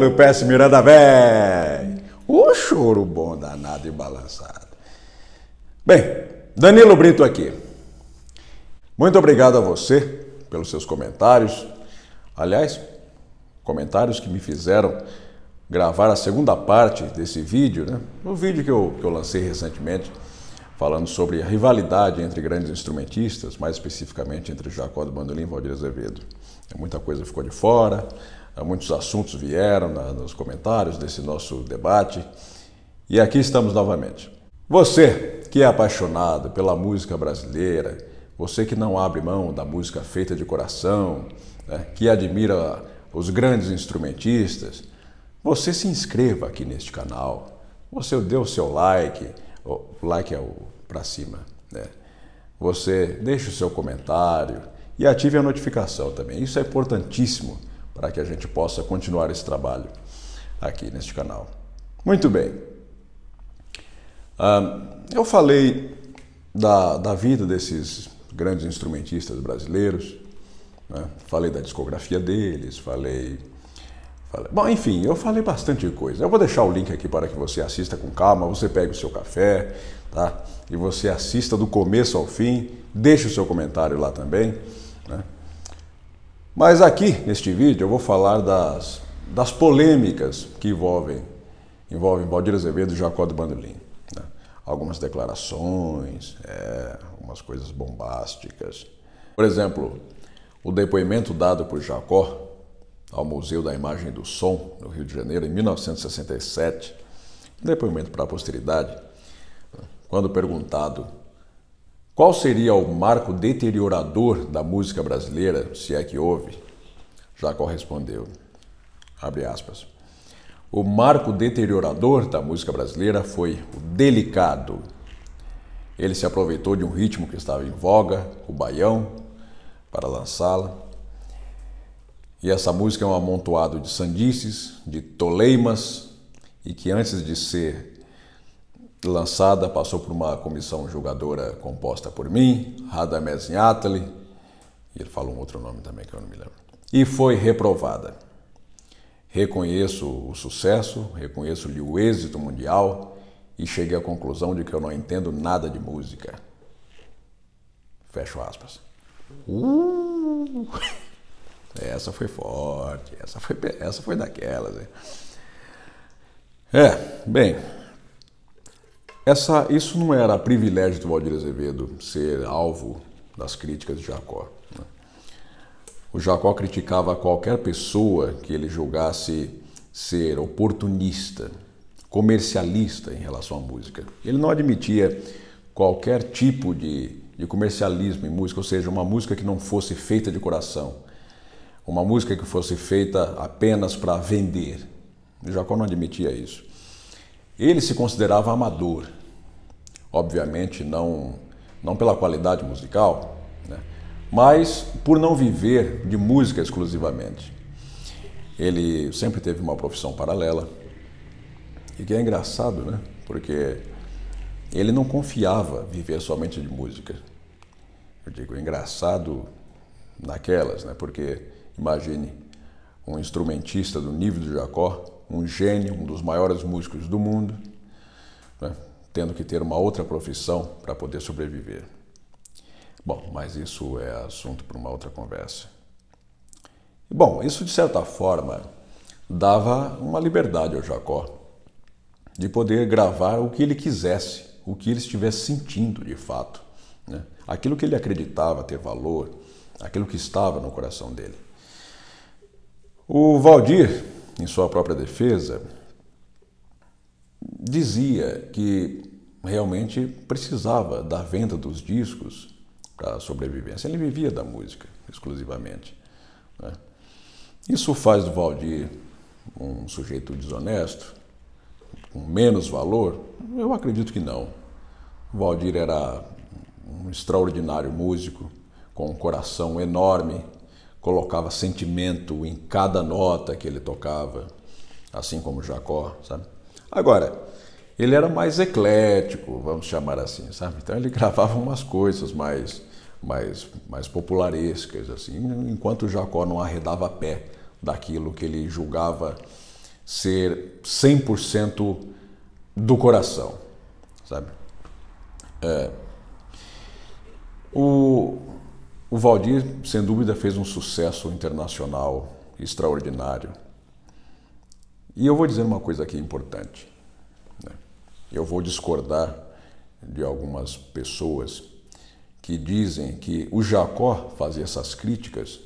no PS Miranda véi! O choro bom danado e balançado. Bem, Danilo Brito aqui. Muito obrigado a você pelos seus comentários. Aliás, comentários que me fizeram gravar a segunda parte desse vídeo, né? O vídeo que eu lancei recentemente, falando sobre a rivalidade entre grandes instrumentistas, mais especificamente entre Jacó do Bandolim e Valdir Azevedo. Muita coisa ficou de fora, muitos assuntos vieram nos comentários desse nosso debate, e aqui estamos novamente. Você que é apaixonado pela música brasileira, você que não abre mão da música feita de coração, né, que admira os grandes instrumentistas, você se inscreva aqui neste canal, você dê o seu like, o like é o para cima, né? Você deixe o seu comentário e ative a notificação também. Isso é importantíssimo para que a gente possa continuar esse trabalho aqui neste canal. Muito bem. Eu falei da vida desses grandes instrumentistas brasileiros, né? Falei da discografia deles, Bom, enfim, eu falei bastante coisa. Eu vou deixar o link aqui para que você assista com calma, você pegue o seu café, tá? E você assista do começo ao fim, deixe o seu comentário lá também, né? Mas aqui, neste vídeo, eu vou falar das polêmicas que envolvem Valdir Azevedo e Jacó do Bandolim, né? Algumas declarações, algumas coisas bombásticas. Por exemplo, o depoimento dado por Jacó ao Museu da Imagem e do Som, no Rio de Janeiro, em 1967, um depoimento para a posteridade, quando perguntado qual seria o marco deteriorador da música brasileira, se é que houve, Jacó respondeu, abre aspas, o marco deteriorador da música brasileira foi o delicado. Ele se aproveitou de um ritmo que estava em voga, o baião, para lançá-la. E essa música é um amontoado de sandices, de toleimas, e que antes de ser lançada passou por uma comissão julgadora composta por mim, Radamés Inátali, e ele fala um outro nome também que eu não me lembro, e foi reprovada. Reconheço o sucesso, reconheço-lhe o êxito mundial e cheguei à conclusão de que eu não entendo nada de música. Fecho aspas. Essa foi forte, essa foi daquelas. Hein? Bem, isso não era privilégio do Valdir Azevedo ser alvo das críticas de Jacó, né? O Jacó criticava qualquer pessoa que ele julgasse ser oportunista, comercialista em relação à música. Ele não admitia qualquer tipo de comercialismo em música, ou seja, uma música que não fosse feita de coração. Uma música que fosse feita apenas para vender. Jacó não admitia isso. Ele se considerava amador. Obviamente não pela qualidade musical, né? Mas por não viver de música exclusivamente. Ele sempre teve uma profissão paralela. E que é engraçado, né? Porque ele não confiava viver somente de música. Eu digo engraçado naquelas, né? Porque imagine um instrumentista do nível de Jacó, um gênio, um dos maiores músicos do mundo, né, tendo que ter uma outra profissão para poder sobreviver. Bom, mas isso é assunto para uma outra conversa. Bom, isso de certa forma dava uma liberdade ao Jacó de poder gravar o que ele quisesse, o que ele estivesse sentindo de fato, né? Aquilo que ele acreditava ter valor, aquilo que estava no coração dele. O Valdir, em sua própria defesa, dizia que realmente precisava da venda dos discos para a sobrevivência. Ele vivia da música exclusivamente, né? Isso faz do Valdir um sujeito desonesto, com menos valor? Eu acredito que não. O Valdir era um extraordinário músico, com um coração enorme, colocava sentimento em cada nota que ele tocava, assim como Jacó, sabe? Agora, ele era mais eclético, vamos chamar assim, sabe? Então ele gravava umas coisas mais popularescas, assim, enquanto Jacó não arredava pé daquilo que ele julgava ser 100% do coração, sabe? O Valdir, sem dúvida, fez um sucesso internacional extraordinário. E eu vou dizer uma coisa aqui importante, né? Eu vou discordar de algumas pessoas que dizem que o Jacó fazia essas críticas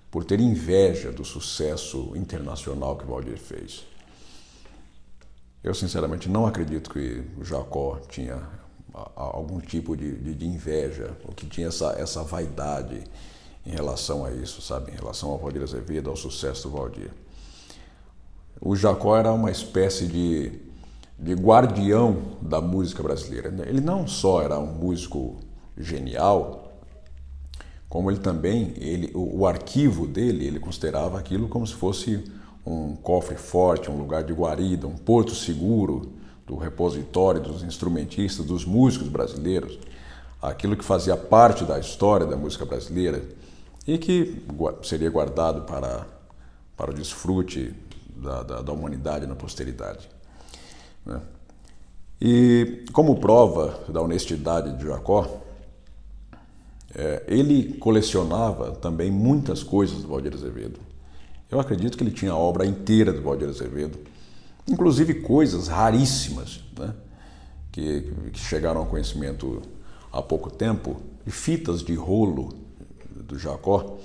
por ter inveja do sucesso internacional que o Valdir fez. Eu, sinceramente, não acredito que o Jacó tinha algum tipo de inveja, ou que tinha essa vaidade em relação a isso, sabe? Em relação ao Valdir Azevedo, ao sucesso do Valdir. O Jacó era uma espécie de guardião da música brasileira. Ele não só era um músico genial, como ele também, o arquivo dele, ele considerava aquilo como se fosse um cofre forte, um lugar de guarida, um porto seguro do repositório dos instrumentistas, dos músicos brasileiros, aquilo que fazia parte da história da música brasileira e que seria guardado para o desfrute da humanidade na posteridade, né? E como prova da honestidade de Jacó, ele colecionava também muitas coisas do Valdir Azevedo. Eu acredito que ele tinha a obra inteira do Valdir Azevedo, inclusive coisas raríssimas, né, que chegaram ao conhecimento há pouco tempo, fitas de rolo do Jacó.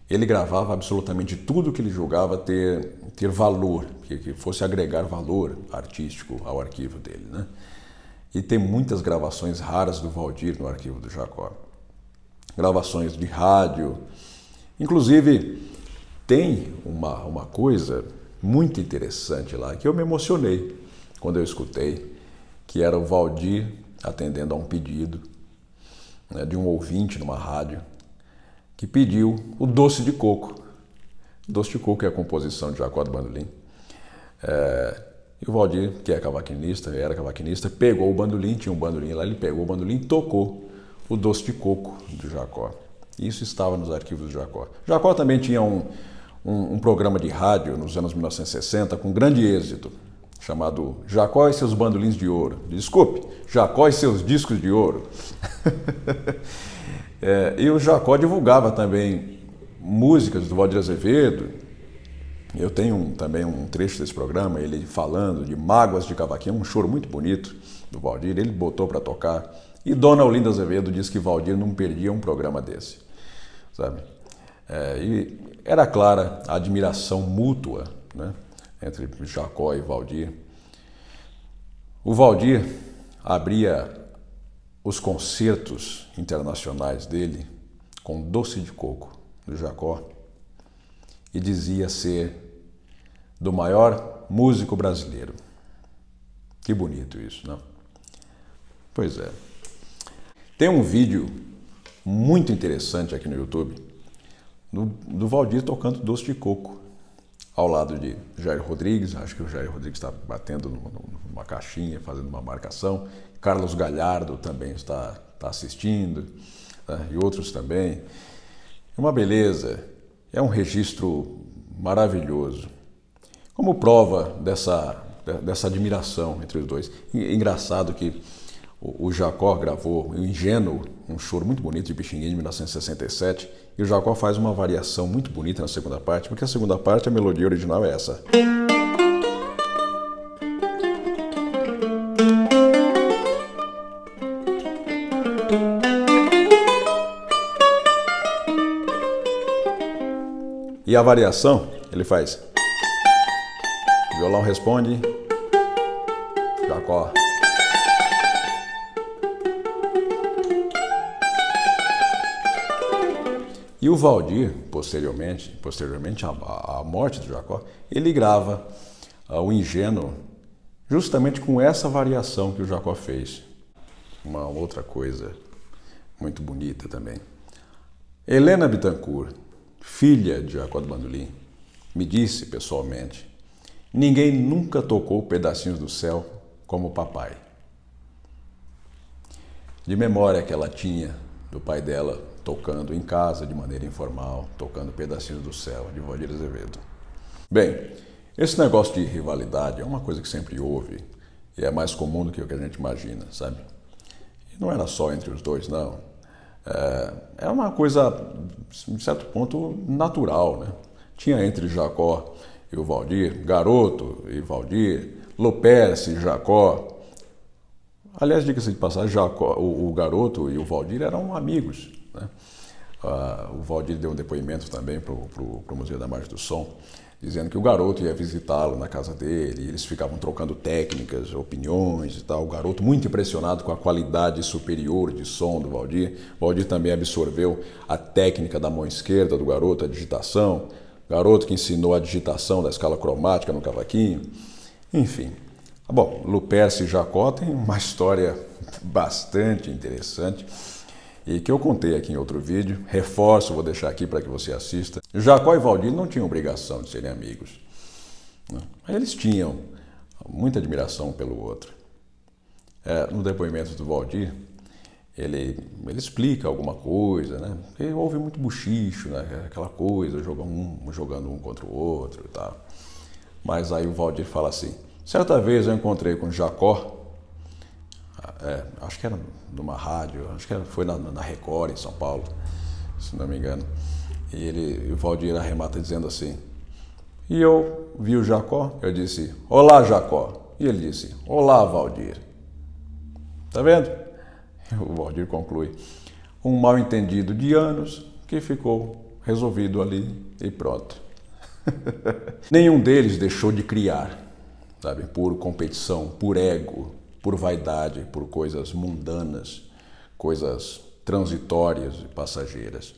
Ele gravava absolutamente tudo que ele julgava ter valor, que fosse agregar valor artístico ao arquivo dele, né? E tem muitas gravações raras do Valdir no arquivo do Jacó. Gravações de rádio. Inclusive, tem uma coisa muito interessante lá, que eu me emocionei quando eu escutei, que era o Valdir atendendo a um pedido, né, de um ouvinte numa rádio, que pediu o Doce de Coco. Doce de Coco é a composição de Jacó do Bandolim. E o Valdir, que era cavaquinista, pegou o bandolim, tinha um bandolim lá, ele pegou o bandolim e tocou o Doce de Coco do Jacó. Isso estava nos arquivos do Jacó. Jacó também tinha um programa de rádio nos anos 1960 com grande êxito, chamado Jacó e seus bandolins de ouro. Desculpe, Jacó e seus discos de ouro. E o Jacó divulgava também músicas do Valdir Azevedo. Eu tenho também um trecho desse programa, ele falando de Mágoas de Cavaquinho, um choro muito bonito do Valdir, ele botou para tocar. E Dona Olinda Azevedo disse que Valdir não perdia um programa desse, sabe? E era clara a admiração mútua, né, entre Jacó e Valdir. O Valdir abria os concertos internacionais dele com Doce de Coco do Jacó e dizia ser do maior músico brasileiro. Que bonito isso, não? Pois é. Tem um vídeo muito interessante aqui no YouTube do Valdir tocando Doce de Coco ao lado de Jair Rodrigues. Acho que o Jair Rodrigues está batendo numa caixinha, fazendo uma marcação. Carlos Galhardo também está assistindo, né? E outros também. É uma beleza, é um registro maravilhoso. Como prova dessa admiração entre os dois. Engraçado que o Jacó gravou o Ingênuo, um choro muito bonito de Pixinguinha de 1967, e o Jacó faz uma variação muito bonita na segunda parte, porque a segunda parte, a melodia original é essa. E a variação, ele faz. O violão responde, Jacó. E o Valdir, posteriormente à morte do Jacó, ele grava o Ingênuo justamente com essa variação que o Jacó fez. Uma outra coisa muito bonita também. Helena Bittencourt, filha de Jacó do Bandolim, me disse pessoalmente: ninguém nunca tocou Pedacinhos do Céu como o papai. De memória que ela tinha do pai dela tocando em casa de maneira informal, tocando Pedacinhos do Céu de Valdir Azevedo. Bem, Esse negócio de rivalidade é uma coisa que sempre houve e é mais comum do que o que a gente imagina, sabe? E não era só entre os dois, não. É uma coisa, em certo ponto, natural, né? Tinha entre Jacó e o Valdir, Garoto e Valdir, Luperce e Jacó. Aliás, diga-se de passagem, Jacó, o Garoto e o Valdir eram amigos, né? O Valdir deu um depoimento também para o Museu da Imagem do Som, dizendo que o Garoto ia visitá-lo na casa dele, e eles ficavam trocando técnicas, opiniões e tal. O Garoto muito impressionado com a qualidade superior de som do Valdir. O Valdir também absorveu a técnica da mão esquerda do Garoto, a digitação. O Garoto que ensinou a digitação da escala cromática no cavaquinho. Enfim. Bom, Luperce e Jacó tem uma história bastante interessante e que eu contei aqui em outro vídeo, reforço, vou deixar aqui para que você assista. Jacó e Valdir não tinham obrigação de serem amigos, né? Mas eles tinham muita admiração um pelo outro. No depoimento do Valdir, ele explica alguma coisa, né? Porque houve muito buchicho, né? Aquela coisa, jogando um contra o outro e tal. Mas aí o Valdir fala assim: certa vez eu encontrei com Jacó, acho que era numa rádio, acho que foi na Record, em São Paulo, se não me engano. E o Valdir arremata dizendo assim: e eu vi o Jacó, eu disse: olá, Jacó. E ele disse: olá, Valdir. Tá vendo? O Valdir conclui: um mal-entendido de anos que ficou resolvido ali e pronto. Nenhum deles deixou de criar, sabe, por competição, por ego, por vaidade, por coisas mundanas, coisas transitórias e passageiras,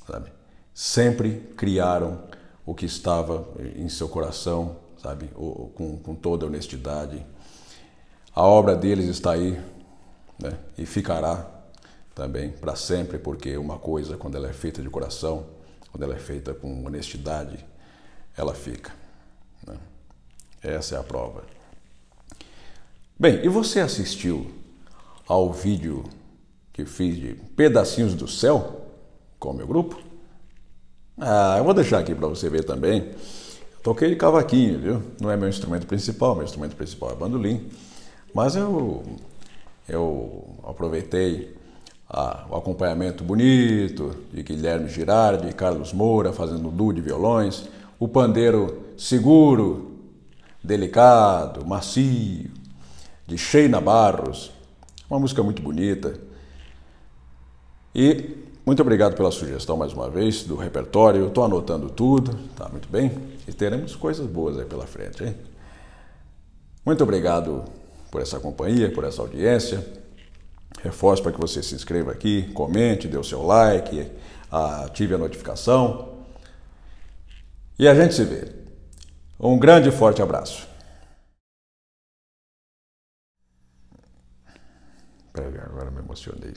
sabe? Sempre criaram o que estava em seu coração, sabe, com toda honestidade. A obra deles está aí, né? E ficará também para sempre, porque uma coisa, quando ela é feita de coração, quando ela é feita com honestidade, ela fica, né? Essa é a prova. Bem, e você assistiu ao vídeo que fiz de Pedacinhos do Céu com o meu grupo? Eu vou deixar aqui para você ver também. Toquei cavaquinho, viu? Não é meu instrumento principal é bandolim. Mas eu aproveitei o acompanhamento bonito de Guilherme Girardi e Carlos Moura fazendo duo de violões, o pandeiro seguro, delicado, macio, de Sheina Barros, uma música muito bonita. E muito obrigado pela sugestão mais uma vez do repertório. Estou anotando tudo, tá muito bem? E teremos coisas boas aí pela frente, hein? Muito obrigado por essa companhia, por essa audiência. Reforço para que você se inscreva aqui, comente, dê o seu like, ative a notificação. E a gente se vê. Um grande e forte abraço. Peraí, agora me emocionei.